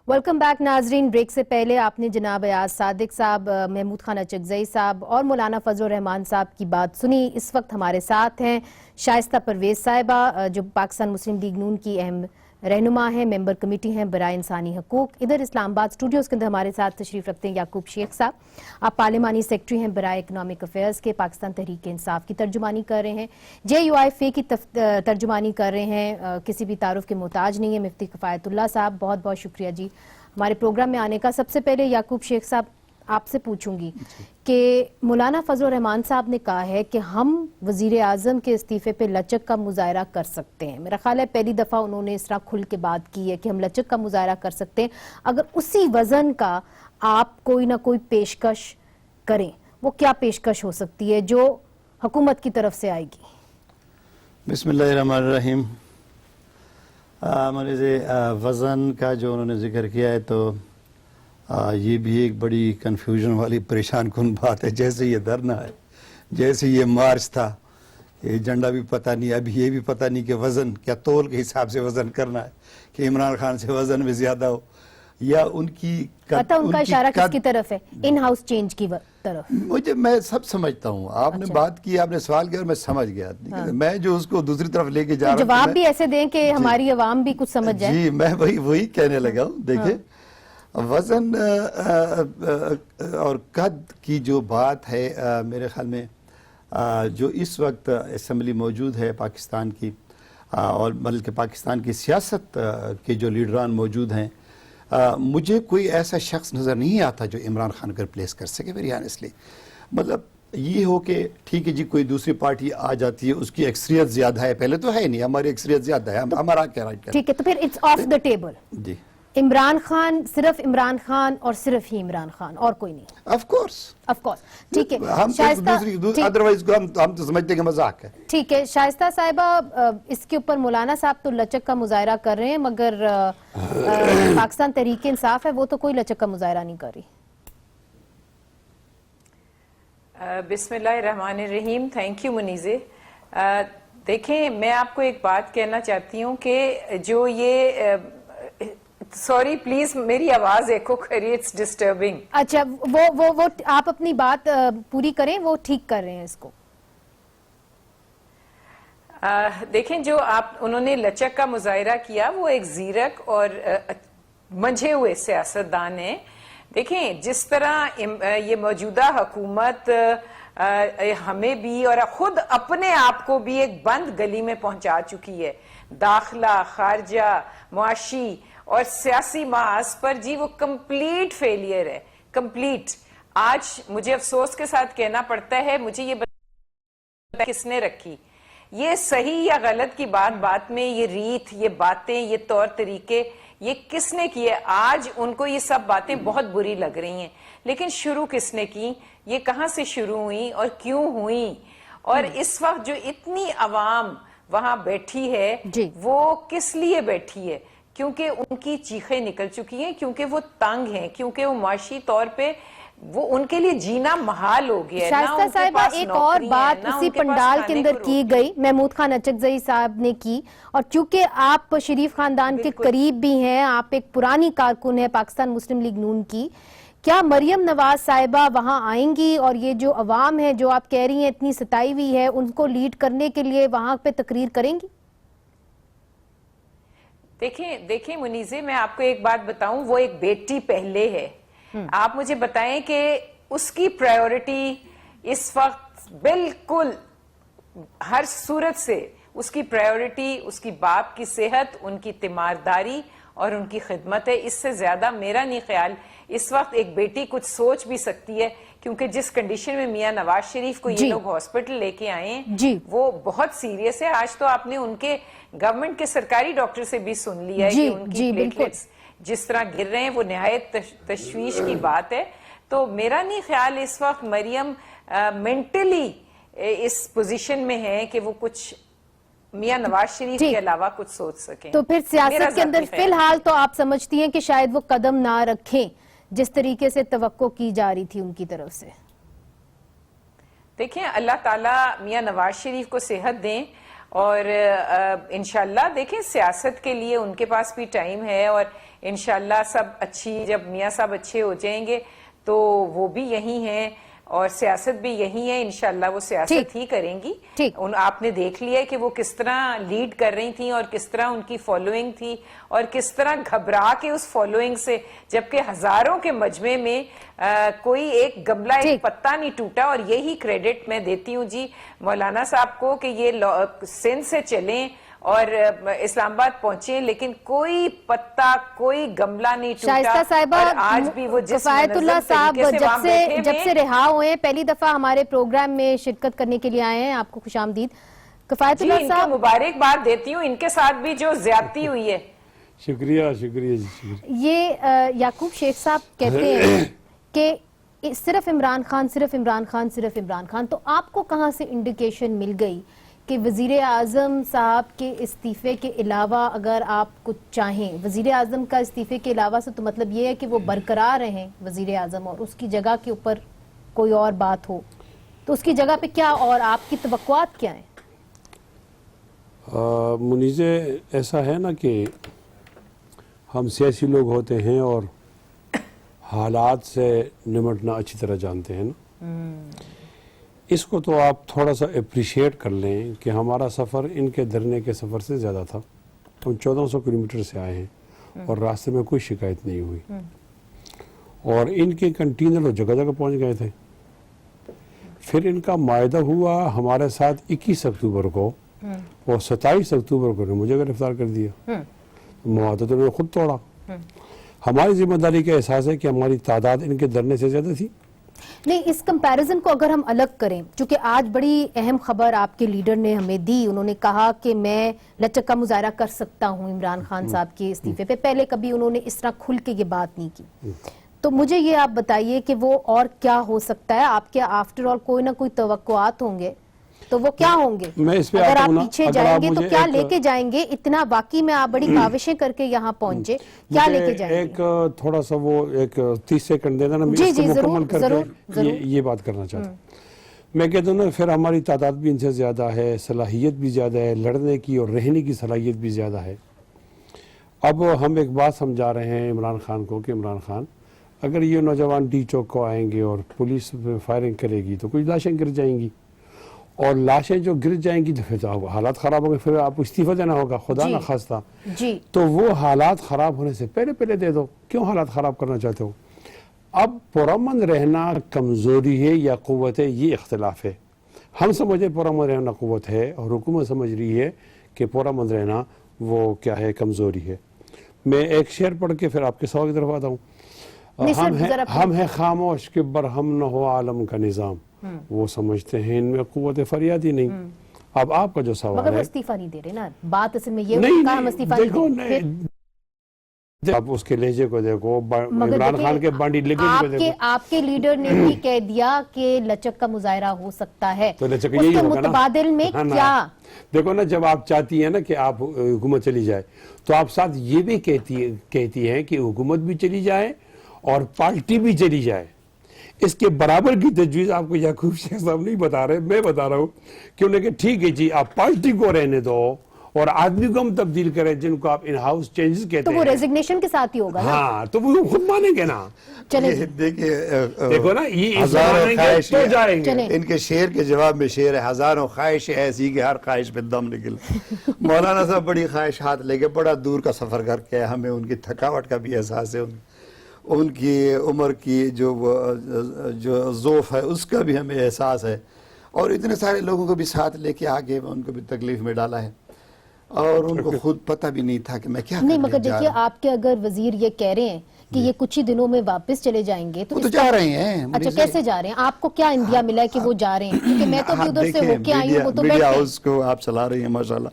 B: ویلکم بیک ناظرین. بریک سے پہلے آپ نے جناب ایاز صادق صاحب, محمود خان اچکزئی صاحب اور مولانا فضل الرحمان صاحب کی بات سنی. اس وقت ہمارے ساتھ ہیں شائستہ پرویز صاحبہ جو پاکستان مسلم لیگ نون کی اہم رہنما ہیں, ممبر کمیٹی ہیں برائے انسانی حقوق. ادھر اسلام آباد اسٹوڈیوز کے اندر ہمارے ساتھ تشریف رکھتے ہیں یعقوب شیخ صاحب, آپ پارلیمانی سیکرٹری ہیں برائے اکنامک افیئرز کے, پاکستان تحریک انصاف کی ترجمانی کر رہے ہیں, JUIF کی ترجمانی کر رہے ہیں, کسی بھی تعارف کے محتاج نہیں ہے. مفتی کفایت اللہ صاحب بہت بہت شکریہ جی ہمارے پروگرام میں آنے کا. سب سے پہلے یعقوب شیخ صاحب آپ سے پوچھوں گی کہ مولانا فضل الرحمان صاحب نے کہا ہے کہ ہم وزیر اعظم کے استعفے پہ لچک کا مظاہرہ کر سکتے ہیں. میرا خیال ہے پہلی دفعہ انہوں نے اس طرح کھل کے بات کی ہے کہ ہم لچک کا مظاہرہ کر سکتے ہیں. اگر اسی وزن کا آپ کوئی نہ کوئی پیشکش کریں, وہ کیا پیشکش ہو سکتی ہے جو حکومت کی طرف سے آئے گی؟
F: بسم اللہ الرحمن الرحیم. مجھے وزن کا جو انہوں نے ذکر کیا ہے تو یہ بھی ایک بڑی کنفیوژن والی پریشان کن بات ہے. جیسے یہ دھرنا ہے, جیسے یہ مارچ تھا, یہ جھنڈا بھی پتہ نہیں, ابھی یہ بھی پتہ نہیں کہ وزن کیا تول کے حساب سے وزن کرنا ہے کہ عمران خان سے وزن میں زیادہ ہو یا ان کی
B: ان کا اشارہ کس کی طرف ہے, ان ہاؤس چینج کی طرف.
F: میں سب سمجھتا ہوں, آپ نے بات کی, آپ نے سوال کیا اور میں سمجھ گیا. میں جو اس کو دوسری طرف لے کے جا رہا ہوں,
B: جواب بھی ایسے دیں کہ ہماری عوام بھی کچھ سمجھ جائے.
F: جی میں وہی کہنے لگا ہوں. دیکھیں وزن اور قد کی جو بات ہے, میرے خیال میں جو اس وقت اسمبلی موجود ہے پاکستان کی, اور بلکہ پاکستان کی سیاست کے جو لیڈران موجود ہیں, مجھے کوئی ایسا شخص نظر نہیں آتا جو عمران خان کو ریپلیس کر سکے. ویری آنیسٹلی, مطلب یہ ہو کہ ٹھیک ہے جی کوئی دوسری پارٹی آ جاتی ہے, اس کی اکثریت زیادہ ہے, پہلے تو ہے نہیں, ہماری اکثریت زیادہ ہے, ہمارا کیا رائٹ.
B: ٹھیک ہے, تو پھر اٹس آف دا ٹیبل.
F: جی
B: عمران خان, صرف عمران خان اور صرف ہی عمران خان, اور کوئی نہیں.
F: Of course.
B: ٹھیک ہے.
F: ہم ادروائز ہم تو سمجھتے ہیں کہ مذاق ہے.
B: ٹھیک ہے شائستہ صاحبہ, اس کے اوپر مولانا صاحب تو لچک کا مظاہرہ کر رہے ہیں, مگر پاکستان تحریک انصاف ہے وہ تو کوئی لچک کا مظاہرہ نہیں کر رہی.
G: بسم اللہ الرحمن الرحیم. Thank you Munizae. دیکھیں میں آپ کو ایک بات کہنا چاہتی ہوں کہ جو یہ سوری پلیز میری آواز ایکو کریے, اٹس ڈسٹربنگ.
B: اچھا وہ آپ اپنی بات پوری کریں, وہ ٹھیک کر رہے ہیں اس کو.
G: دیکھیں جو انہوں نے لچک کا مظاہرہ کیا وہ ایک زیرک اور منجھے ہوئے سیاستدان ہیں. دیکھیں جس طرح یہ موجودہ حکومت ہمیں بھی اور خود اپنے آپ کو بھی ایک بند گلی میں پہنچا چکی ہے, داخلہ, خارجہ, معاشی اور سیاسی محاذ پر, جی وہ کمپلیٹ فیلئر ہے, کمپلیٹ. آج مجھے افسوس کے ساتھ کہنا پڑتا ہے, مجھے یہ بتا کس نے رکھی, یہ صحیح یا غلط کی بات میں یہ ریت, یہ باتیں, یہ طور طریقے یہ کس نے کیے. آج ان کو یہ سب باتیں بہت بری لگ رہی ہیں, لیکن شروع کس نے کی, یہ کہاں سے شروع ہوئی اور کیوں ہوئی, اور اس وقت جو اتنی عوام وہاں بیٹھی ہے وہ کس لیے بیٹھی ہے, کیونکہ ان کی چیخیں نکل چکی ہیں, کیونکہ وہ تنگ ہیں, کیونکہ وہ معاشی طور پہ وہ ان کے لیے جینا محال ہو گیا ہے.
B: شائستہ صاحبہ ایک اور بات اسی پنڈال کے اندر کی گئی, محمود خان اچکزئی صاحب نے کی, اور چونکہ آپ شریف خاندان کے قریب بھی ہیں, آپ ایک پرانی کارکن ہیں پاکستان مسلم لیگ نون کی, کیا مریم نواز صاحبہ وہاں آئیں گی اور یہ جو عوام ہے جو آپ کہہ رہی ہیں اتنی ستائی ہوئی ہے, ان کو لیڈ کرنے کے لیے وہاں پہ تقریر کریں گی؟
G: دیکھیں منیزے, میں آپ کو ایک بات بتاؤں, وہ ایک بیٹی پہلے ہے. آپ مجھے بتائیں کہ اس کی پرائیورٹی اس وقت بالکل ہر صورت سے اس کی پرائیورٹی اس کی باپ کی صحت, ان کی تیمارداری اور ان کی خدمت ہے. اس سے زیادہ میرا نہیں خیال اس وقت ایک بیٹی کچھ سوچ بھی سکتی ہے, کیونکہ جس کنڈیشن میں میاں نواز شریف کو یہ لوگ ہاسپٹل لے کے آئے ہیں وہ بہت سیریس ہے. آج تو آپ نے ان کے گورنمنٹ کے سرکاری ڈاکٹر سے بھی سن لیا ہے کہ ان کی پلیٹلیٹس جس طرح گر رہے ہیں وہ نہایت تشویش کی بات ہے. تو میرا نہیں خیال اس وقت مریم مینٹلی اس پوزیشن میں ہے کہ وہ کچھ میاں نواز شریف کے علاوہ کچھ سوچ سکیں.
B: تو پھر سیاست کے اندر فی الحال تو آپ سمجھتی ہیں کہ شاید وہ قدم نہ رکھیں جس طریقے سے توقع کی جا رہی تھی ان کی طرف سے؟
G: دیکھیں اللہ تعالیٰ میاں نواز شریف کو صحت دیں, اور انشاءاللہ دیکھیں سیاست کے لیے ان کے پاس بھی ٹائم ہے, اور انشاءاللہ سب اچھی, جب میاں صاحب اچھے ہو جائیں گے تو وہ بھی یہی ہیں اور سیاست بھی یہی ہے, انشاءاللہ وہ سیاست ہی کریں گی. آپ نے دیکھ لیا کہ وہ کس طرح لیڈ کر رہی تھیں اور کس طرح ان کی فالوئنگ تھی, اور کس طرح گھبرا کے اس فالوئنگ سے, جبکہ ہزاروں کے مجمع میں کوئی ایک گملہ ایک پتا نہیں ٹوٹا. اور یہی کریڈٹ میں دیتی ہوں جی مولانا صاحب کو کہ یہ سندھ سے چلیں اور اسلام آباد پہنچے, لیکن کوئی پتا کوئی گملہ نہیں ٹوٹا.
B: شائستہ صاحبہ,
G: آج بھی وہ جس
B: کفایت اللہ صاحب جب سے رہا ہوئے پہلی دفعہ ہمارے پروگرام میں شرکت کرنے کے لیے آئے ہیں, آپ کو خوش آمدید. کفایت اللہ صاحب
G: مبارکباد دیتی ہوں, ان کے ساتھ بھی جو زیادتی ہوئی ہے.
H: شکریہ شکریہ جی.
B: یہ یعقوب شیخ صاحب کہتے ہیں کہ صرف عمران خان, صرف عمران خان, صرف عمران خان, تو آپ کو کہاں سے انڈیکیشن مل گئی کہ وزیر اعظم صاحب کے استعفے کے علاوہ اگر آپ کچھ چاہیں، وزیر اعظم کا استعفے کے علاوہ سے تو مطلب یہ ہے کہ وہ برقرار رہیں وزیر اعظم اور اس کی جگہ کے اوپر کوئی اور بات ہو، تو اس کی جگہ پہ کیا اور آپ کی توقعات کیا ہیں؟
H: منیزے ایسا ہے نا کہ ہم سیاسی لوگ ہوتے ہیں اور حالات سے نمٹنا اچھی طرح جانتے ہیں نا. اس کو تو آپ تھوڑا سا اپریشیٹ کر لیں کہ ہمارا سفر ان کے دھرنے کے سفر سے زیادہ تھا. ہم 1400 کلومیٹر سے آئے ہیں اور راستے میں کوئی شکایت نہیں ہوئی، اور ان کے کنٹینر جگہ جگہ پہنچ گئے تھے. پھر ان کا معاہدہ ہوا ہمارے ساتھ 21 اکتوبر کو، اور 27 اکتوبر کو مجھے گرفتار کر دیا. معاہدہ تو انہوں نے خود توڑا. ہماری ذمہ داری کا احساس ہے کہ ہماری تعداد ان کے دھرنے سے زیادہ تھی.
B: نہیں، اس کمپیریزن کو اگر ہم الگ کریں، چونکہ آج بڑی اہم خبر آپ کے لیڈر نے ہمیں دی، انہوں نے کہا کہ میں لچک کا مظاہرہ کر سکتا ہوں عمران خان صاحب کے استعفے پہ. پہلے کبھی انہوں نے اس طرح کھل کے یہ بات نہیں کی. تو مجھے یہ آپ بتائیے کہ وہ اور کیا ہو سکتا ہے؟ آپ کے آفٹر آل کوئی نہ کوئی توقعات ہوں گے، تو وہ کیا ہوں گے؟ اگر آپ پیچھے جائیں گے تو کیا لے کے جائیں گے؟ اتنا واقعی میں آپ بڑی کاوشیں کر کے یہاں پہنچے، کیا لے کے جائیں گے؟
H: ایک تھوڑا سا وہ ایک 30 سیکنڈ دینا نا، میں اس کو مکمل کر کے یہ بات کرنا چاہتا ہوں. میں کہتا ہوں نا، پھر ہماری تعداد بھی ان سے زیادہ ہے، صلاحیت بھی زیادہ ہے، لڑنے کی اور رہنے کی صلاحیت بھی زیادہ ہے. اب ہم ایک بات سمجھا رہے ہیں عمران خان کو کہ عمران خان، اگر یہ نوجوان ڈی چوک کو آئیں گے اور پولیس فائرنگ کرے گی تو کچھ لاشیں گر جائیں گی، اور لاشیں جو گر جائیں گی تو پھر تو حالات خراب ہوں گے، پھر آپ کو استعفیٰ دینا ہوگا، خدا نہ خواستہ. تو وہ حالات خراب ہونے سے پہلے دے دو. کیوں حالات خراب کرنا چاہتے ہو؟ اب پرامن رہنا کمزوری ہے یا قوت ہے، یہ اختلاف ہے. ہم سمجھے پرامن رہنا قوت ہے، اور حکومت سمجھ رہی ہے کہ پرامن رہنا وہ کیا ہے، کمزوری ہے. میں ایک شعر پڑھ کے پھر آپ کے سوال کی طرف آتا ہوں. ہم ہیں خاموش کہ برہم نہ ہو عالم کا نظام، وہ سمجھتے ہیں ان میں قوت فریاد ہی نہیں. اب آپ کا جو سوال ہے،
B: مگر وہ استعفیٰ نہیں دے رہے نا، بات اصل میں یہ کہا ہم استعفیٰ نہیں دے رہے.
H: آپ اس کے لہجے کو دیکھو، عمران خان کے باڈی لینگویج کو دیکھو.
B: آپ کے لیڈر نے بھی کہہ دیا کہ لچک کا مظاہرہ ہو سکتا ہے،
H: تو لچک
B: اس
H: یہی
B: کے
H: ہوگا نا.
B: متبادل میں کیا؟
H: دیکھو نا، جب آپ چاہتی ہیں نا کہ آپ حکومت چلی جائے، تو آپ ساتھ یہ بھی کہتی ہیں کہ حکومت بھی چلی جائے اور پارٹی بھی چلی جائے. اس کے برابر کی تجویز آپ کو یعقوب شیخ صاحب نہیں بتا رہے، میں بتا رہا ہوں کہ انہیں کہ ٹھیک ہے جی، آپ پارٹی کو رہنے دو اور آدمی کو ہم تبدیل کریں جن کو آپ ان ہاؤس چینجز کہتے ہیں.
B: تو وہ ریزگنیشن کے ساتھ ہی ہوگا نا.
H: ہاں، تو وہ خود مانیں گے نا. دیکھو نا، یہ
F: ہزاروں جائیں گے. ان کے شعر کے جواب میں شعر ہے، ہزاروں خواہش ایسی کہ ہر خواہش پہ دم نکل. مولانا صاحب بڑی خواہشات لے کے بڑا دور کا سفر کر کے، ہمیں ان کی تھکاوٹ کا بھی احساس ہے، ان کی عمر کی جو ذوف ہے اس کا بھی ہمیں احساس ہے، اور اتنے سارے لوگوں کو بھی ساتھ لے کے آگے ان کو بھی تکلیف میں ڈالا ہے، اور ان کو خود پتہ بھی نہیں تھا کہ میں کیا
B: نہیں. مگر دیکھیے، آپ کے اگر وزیر یہ کہہ رہے ہیں کہ یہ کچھ ہی دنوں میں واپس چلے جائیں گے، تو
F: جا رہے ہیں.
B: اچھا، کیسے جا رہے ہیں؟ آپ کو کیا انڈیا ملا ہے کہ وہ جا رہے ہیں؟ کیونکہ میں تو بھی ادھر سے ہو کے آئی ہوں. وہ تو
F: میڈیا ہاؤس کو آپ چلا رہی ہیں ماشاءاللہ،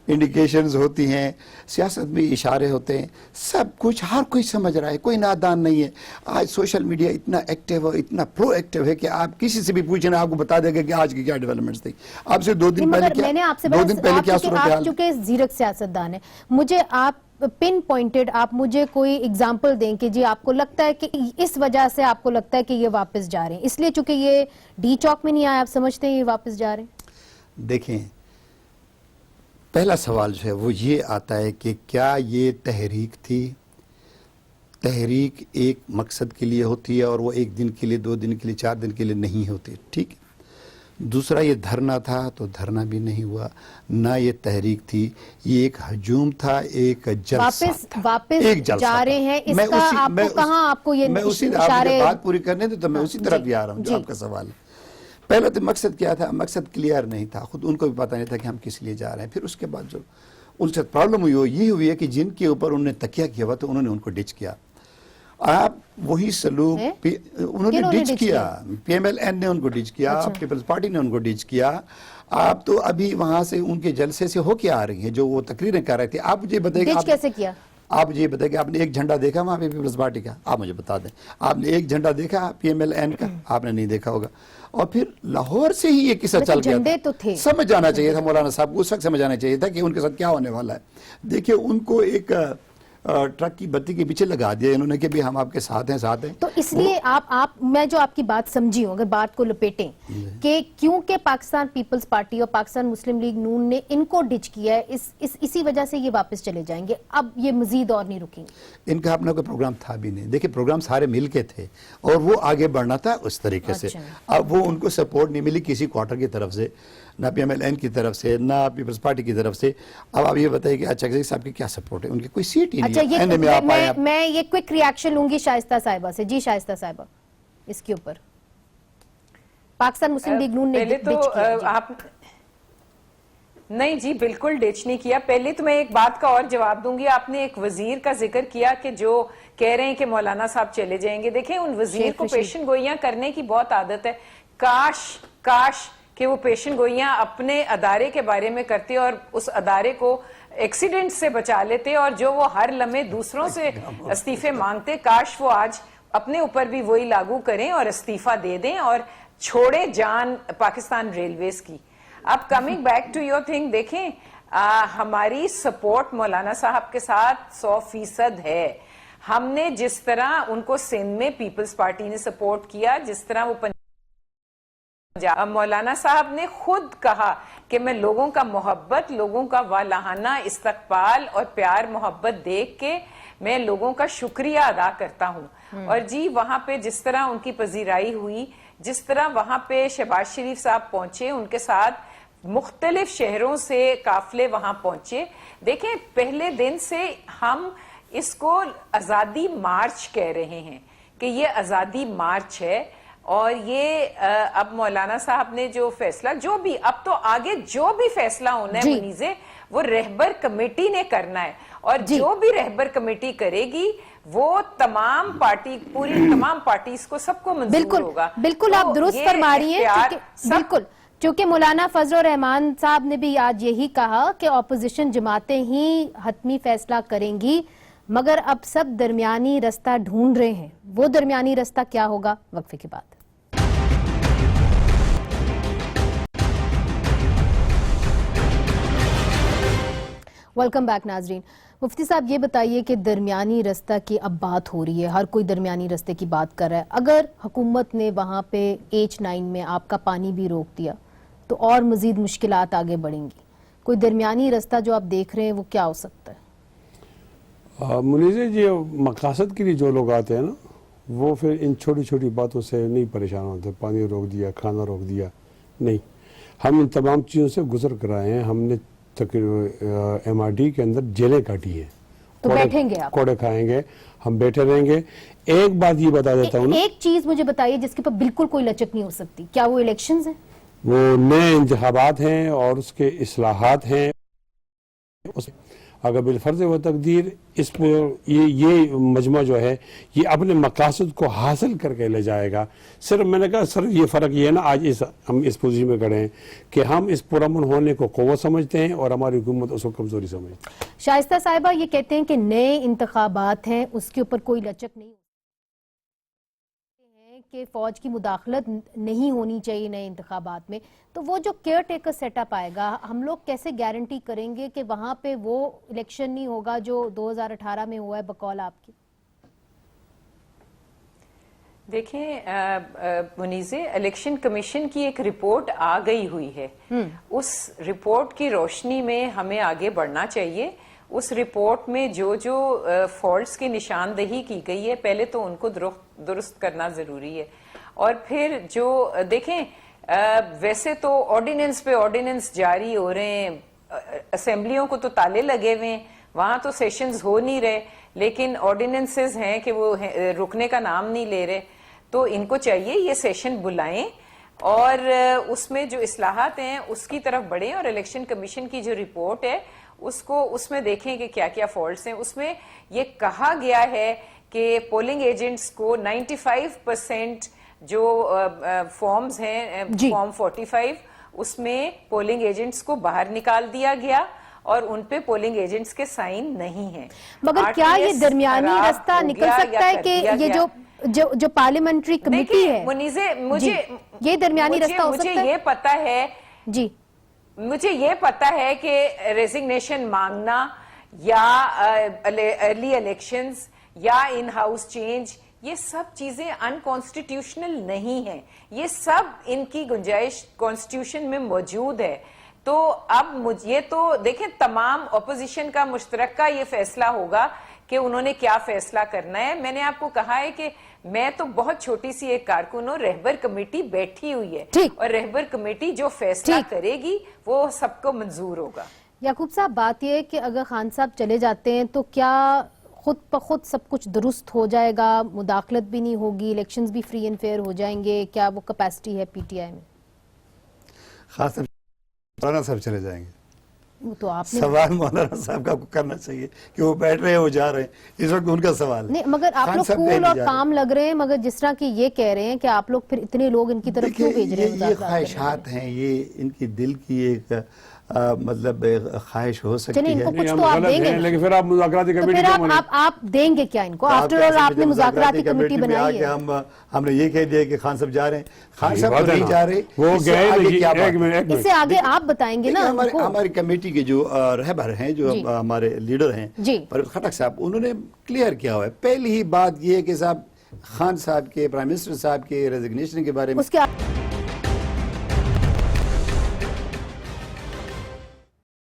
F: انڈیکیشنز ہوتی ہیں، سیاست میں اشارے ہوتے ہیں، سب کچھ ہر کوئی سمجھ رہا ہے، کوئی نادان نہیں ہے. آج سوشل میڈیا اتنا ایکٹیو ہے، اتنا پرو ایکٹیو ہے کہ آپ کسی سے بھی پوچھیں آپ کو بتا دے گا کہ آج کی کیا ڈیولپمنٹس تھی. آپ سے 2 دن پہلے کیا صورتحال.
B: آپ چونکہ زیرک سیاستدان ہیں، مجھے آپ پن پوائنٹڈ آپ مجھے کوئی اگزامپل دیں کہ جی آپ کو لگتا ہے کہ اس وجہ سے آپ کو لگتا ہے کہ یہ واپس جا رہے ہیں، اس لیے چونکہ یہ ڈی چوک میں نہیں آیا، آپ سمجھتے ہیں یہ واپس جا رہے ہیں؟
F: دیکھیں، پہلا سوال جو ہے وہ یہ آتا ہے کہ کیا یہ تحریک تھی؟ تحریک ایک مقصد کے لیے ہوتی ہے، اور وہ 1 دن کے لیے، 2 دن کے لیے، 4 دن کے لیے نہیں ہوتی. ٹھیک ہے. دوسرا، یہ دھرنا تھا تو دھرنا بھی نہیں ہوا، نہ یہ تحریک تھی، یہ ایک ہجوم تھا، ایک جلسہ تھا.
B: واپس جا رہے ہیں، اس کا آپ کو کہاں، آپ کو یہ
F: اشارے بات پوری کرنے دے تو میں اسی طرف بھی آ رہا ہوں جو آپ کا سوال ہے. پہلا تو مقصد کیا تھا؟ مقصد کلیئر نہیں تھا، خود ان کو بھی پتہ نہیں تھا کہ ہم کس لیے جا رہے ہیں. پھر اس کے بعد جو ان سے پرابلم ہوئی وہ یہ ہوئی ہے کہ جن کے اوپر انہوں نے تکیہ کیا ہوا تو انہوں نے ان کو ڈچ کیا. آپ وہی سلوک انہوں نے ڈچ کیا، پی ایم ایل این نے ان کو ڈچ کیا، پیپلز پارٹی نے ان کو ڈچ کیا. آپ تو ابھی وہاں سے ان کے جلسے سے ہو کے آ رہی ہیں جو وہ تقریریں کر رہے تھے. آپ مجھے بتائیے
B: ڈچ کیسے کیا؟
F: آپ مجھے یہ بتائیں کہ آپ نے ایک جھنڈا دیکھا وہاں پہ پیپلز پارٹی کا؟ آپ مجھے بتا دیں. آپ نے ایک جھنڈا دیکھا PMLN کا؟ آپ نے نہیں دیکھا ہوگا. اور پھر لاہور سے ہی یہ قصہ چل گیا
B: جھنڈے تو تھے.
F: سمجھ جانا چاہیے تھا مولانا صاحب کو، اس وقت سمجھ جانا چاہیے تھا کہ ان کے ساتھ کیا ہونے والا ہے. دیکھیں ان کو ایک ٹرک کی بتی کے پیچھے لگا دیا انہوں نے کہ بھی ہم آپ کے ساتھ ہیں.
B: تو اس لیے آپ میں جو آپ کی بات سمجھی ہوں، اگر بات کو لپیٹیں کہ کیونکہ پاکستان پیپلز پارٹی اور پاکستان مسلم لیگ نون نے ان کو ڈچ کیا ہے، اسی وجہ سے یہ واپس چلے جائیں گے، اب یہ مزید اور نہیں رکیں گے.
F: ان کا اپنا کوئی پروگرام تھا بھی نہیں. دیکھیں پروگرام سارے مل کے تھے اور وہ آگے بڑھنا تھا اس طریقے سے. اب وہ ان کو سپورٹ نہیں ملی کسی کوارٹر کی طرف سے، نہ PMLN کی طرف سے، نہ پیپلز پارٹی کی طرف سے. اب آپ یہ بتائیے کہ اچھا صاحب کی کیا سپورٹ ہے؟ ان کی کوئی سیٹ ہی نہیں ہے.
B: میں یہ کوئک ریاکشن لوں گی شائستہ صاحبہ سے. جی شائستہ صاحبہ، اس کے اوپر پاکستان مسلم لیگ نون نے
G: پہلے تو آپ نہیں جی بالکل ڈچ نہیں کیا. پہلے تو میں ایک بات کا اور جواب دوں گی. آپ نے ایک وزیر کا ذکر کیا کہ جو کہہ رہے ہیں کہ مولانا صاحب چلے جائیں گے. دیکھیں ان وزیر کو پیشن گوئیاں کرنے کی بہت عادت ہے. کاش کہ وہ پیشن گوئیاں اپنے ادارے کے بارے میں کرتے اور اس ادارے کو ایکسیڈنٹ سے بچا لیتے، اور جو وہ ہر لمحے دوسروں سے استعفے مانگتے، کاش وہ آج اپنے اوپر بھی وہی لاگو کریں اور استعفیٰ دے دیں اور چھوڑے جان پاکستان ریلویز کی. اب coming back to your thing, دیکھیں ہماری سپورٹ مولانا صاحب کے ساتھ 100% ہے. ہم نے جس طرح ان کو سندھ میں پیپلز پارٹی نے سپورٹ کیا، جس طرح وہ مولانا صاحب نے خود کہا کہ میں لوگوں کا محبت، لوگوں کا والہانہ استقبال اور پیار محبت دیکھ کے میں لوگوں کا شکریہ ادا کرتا ہوں. اور جی وہاں پہ جس طرح ان کی پذیرائی ہوئی، جس طرح وہاں پہ شہباز شریف صاحب پہنچے، ان کے ساتھ مختلف شہروں سے قافلے وہاں پہنچے. دیکھیں پہلے دن سے ہم اس کو آزادی مارچ کہہ رہے ہیں کہ یہ آزادی مارچ ہے. اور یہ اب مولانا صاحب نے جو فیصلہ جو بھی اب تو آگے جو بھی فیصلہ ہونا ہے منیزے وہ رہبر کمیٹی نے کرنا ہے، اور جو بھی رہبر کمیٹی کرے گی وہ تمام پارٹیز کو سب کو منظور ہوگا.
B: بالکل آپ درست فرما رہی ہیں. بالکل چونکہ مولانا فضل الرحمان صاحب نے بھی آج یہی کہا کہ اپوزیشن جماعتیں ہی حتمی فیصلہ کریں گی، مگر اب سب درمیانی رستہ ڈھونڈ رہے ہیں. وہ درمیانی رستہ کیا ہوگا؟ وقفے کے بعد. ویلکم بیک ناظرین. مفتی صاحب یہ بتائیے کہ درمیانی رستہ کی اب بات ہو رہی ہے، ہر کوئی درمیانی رستے کی بات کر رہا ہے. اگر حکومت نے وہاں پہ H9 میں آپ کا پانی بھی روک دیا تو اور مزید مشکلات آگے بڑھیں گی. کوئی درمیانی رستہ جو آپ دیکھ رہے ہیں وہ کیا ہو سکتا ہے؟
H: منیزے جی مقاصد کے لیے جو لوگ آتے ہیں نا وہ پھر ان چھوٹی چھوٹی باتوں سے نہیں پریشان ہوتے. پانی روک دیا، کھانا روک دیا، نہیں. ہم ان تمام چیزوں سے گزر کر آئے ہیں. ہم نے MRD کے اندر جیلیں کاٹی ہیں.
B: تو بیٹھیں گے آپ؟
H: کوڑے کھائیں گے، ہم بیٹھے رہیں گے. ایک بات یہ بتا دیتا ہوں،
B: ایک چیز مجھے بتائیے جس کے پر بالکل کوئی لچک نہیں ہو سکتی. کیا وہ الیکشنز ہیں؟
H: وہ نئے انتخابات ہیں اور اس کے اصلاحات ہیں. اگر بالفرض و تقدیر اس پہ یہ مجمع جو ہے یہ اپنے مقاصد کو حاصل کر کے لے جائے گا. صرف میں نے کہا سر یہ فرق یہ ہے نا آج ہم اس پوزیشن میں کھڑے ہیں کہ ہم اس پرامن ہونے کو قوت سمجھتے ہیں اور ہماری حکومت اس کو کمزوری سمجھتے ہیں.
B: شائستہ صاحبہ یہ کہتے ہیں کہ نئے انتخابات ہیں، اس کے اوپر کوئی لچک نہیں کہ فوج کی مداخلت نہیں ہونی چاہیے نئے انتخابات میں. تو وہ جو کیئر ٹیکر سیٹ اپ آئے گا ہم لوگ کیسے گارنٹی کریں گے کہ وہاں پہ وہ الیکشن نہیں ہوگا جو 2018 میں ہوا ہے بقول آپ کی؟
G: دیکھیں منیزے الیکشن کمیشن کی ایک رپورٹ آ گئی ہوئی ہے. اس رپورٹ کی روشنی میں ہمیں آگے بڑھنا چاہیے. اس رپورٹ میں جو فالٹس کی نشاندہی کی گئی ہے پہلے تو ان کو درست کرنا ضروری ہے. اور پھر جو دیکھیں ویسے تو آرڈیننس پہ آرڈیننس جاری ہو رہے ہیں، اسمبلیوں کو تو تالے لگے ہوئے ہیں، وہاں تو سیشنز ہو نہیں رہے، لیکن آرڈیننسز ہیں کہ وہ رکنے کا نام نہیں لے رہے. تو ان کو چاہیے یہ سیشن بلائیں اور اس میں جو اصلاحات ہیں اس کی طرف بڑھیں. اور الیکشن کمیشن کی جو رپورٹ ہے اس میں دیکھیں کہ کیا کیا فالٹس ہیں. اس میں یہ کہا گیا ہے کہ پولنگ ایجنٹس کو 95% جو فارمز ہیں فارم 45 اس میں پولنگ ایجنٹس کو باہر نکال دیا گیا اور ان پہ پولنگ ایجنٹس کے سائن نہیں ہیں.
B: مگر کیا یہ درمیانی راستہ نکل سکتا ہے کہ یہ جو پارلیمنٹری کمیٹی ہے
G: مجھے
B: یہ درمیانی راستہ ہو سکتا ہے؟
G: مجھے یہ پتا ہے
B: جی
G: مجھے یہ پتا ہے کہ ریزگنیشن مانگنا یا ارلی الیکشنز یا ان ہاؤس چینج یہ سب چیزیں انکانسٹیٹیوشنل نہیں ہیں. یہ سب ان کی گنجائش کانسٹیٹیوشن میں موجود ہے. تو اب یہ تو دیکھیں تمام اپوزیشن کا مشترکہ یہ فیصلہ ہوگا کہ انہوں نے کیا فیصلہ کرنا ہے. میں نے آپ کو کہا ہے کہ میں تو بہت چھوٹی سی ایک کارکن ہوں, رہبر کمیٹی بیٹھی ہوئی ہے اور رہبر کمیٹی جو فیصلہ کرے گی وہ سب کو منظور ہوگا.
B: یعقوب صاحب بات یہ ہے کہ اگر خان صاحب چلے جاتے ہیں تو کیا خود بخود سب کچھ درست ہو جائے گا, مداخلت بھی نہیں ہوگی, الیکشنز بھی فری اینڈ فیئر ہو جائیں گے؟ کیا وہ کیپیسٹی ہے پی ٹی آئی میں؟
F: خاص طور مولانا صاحب چلے جائیں گے.
B: وہ تو آپ نے
F: سوال مولانا صاحب کا کرنا چاہیے کہ وہ بیٹھ رہے ہیں وہ جا رہے ہیں, اس وقت ان کا سوال
B: نہیں. مگر آپ لوگ کول اور کام لگ رہے ہیں, مگر جس طرح کی یہ کہہ رہے ہیں کہ آپ لوگ پھر اتنے لوگ ان کی طرف کیوں بھیج رہے ہیں؟
F: یہ خواہشات ہیں, یہ ان کی دل کی ایک مطلب خواہش ہو سکتی ہے.
B: ان کو کچھ تو آپ دیں گے,
H: لیکن پھر آپ مذاکراتی کمیٹی
B: پھر آپ دیں گے کیا ان کو؟ آفٹر آل آپ نے مذاکراتی کمیٹی بنائی ہے.
F: ہم نے یہ کہہ دیا کہ خان صاحب جا رہے ہیں, خان صاحب تو نہیں جا رہے,
H: وہ گئے
B: اس سے آگے آپ بتائیں گے نا.
F: ہماری کمیٹی کے جو رہبر ہیں, جو ہمارے لیڈر ہیں پرویز خٹک صاحب, انہوں نے کلیئر کیا ہوا ہے. پہلی ہی بات یہ ہے کہ صاحب خان صاحب کے, پرائم منسٹر صاحب کے ریزگنیشن کے بارے میں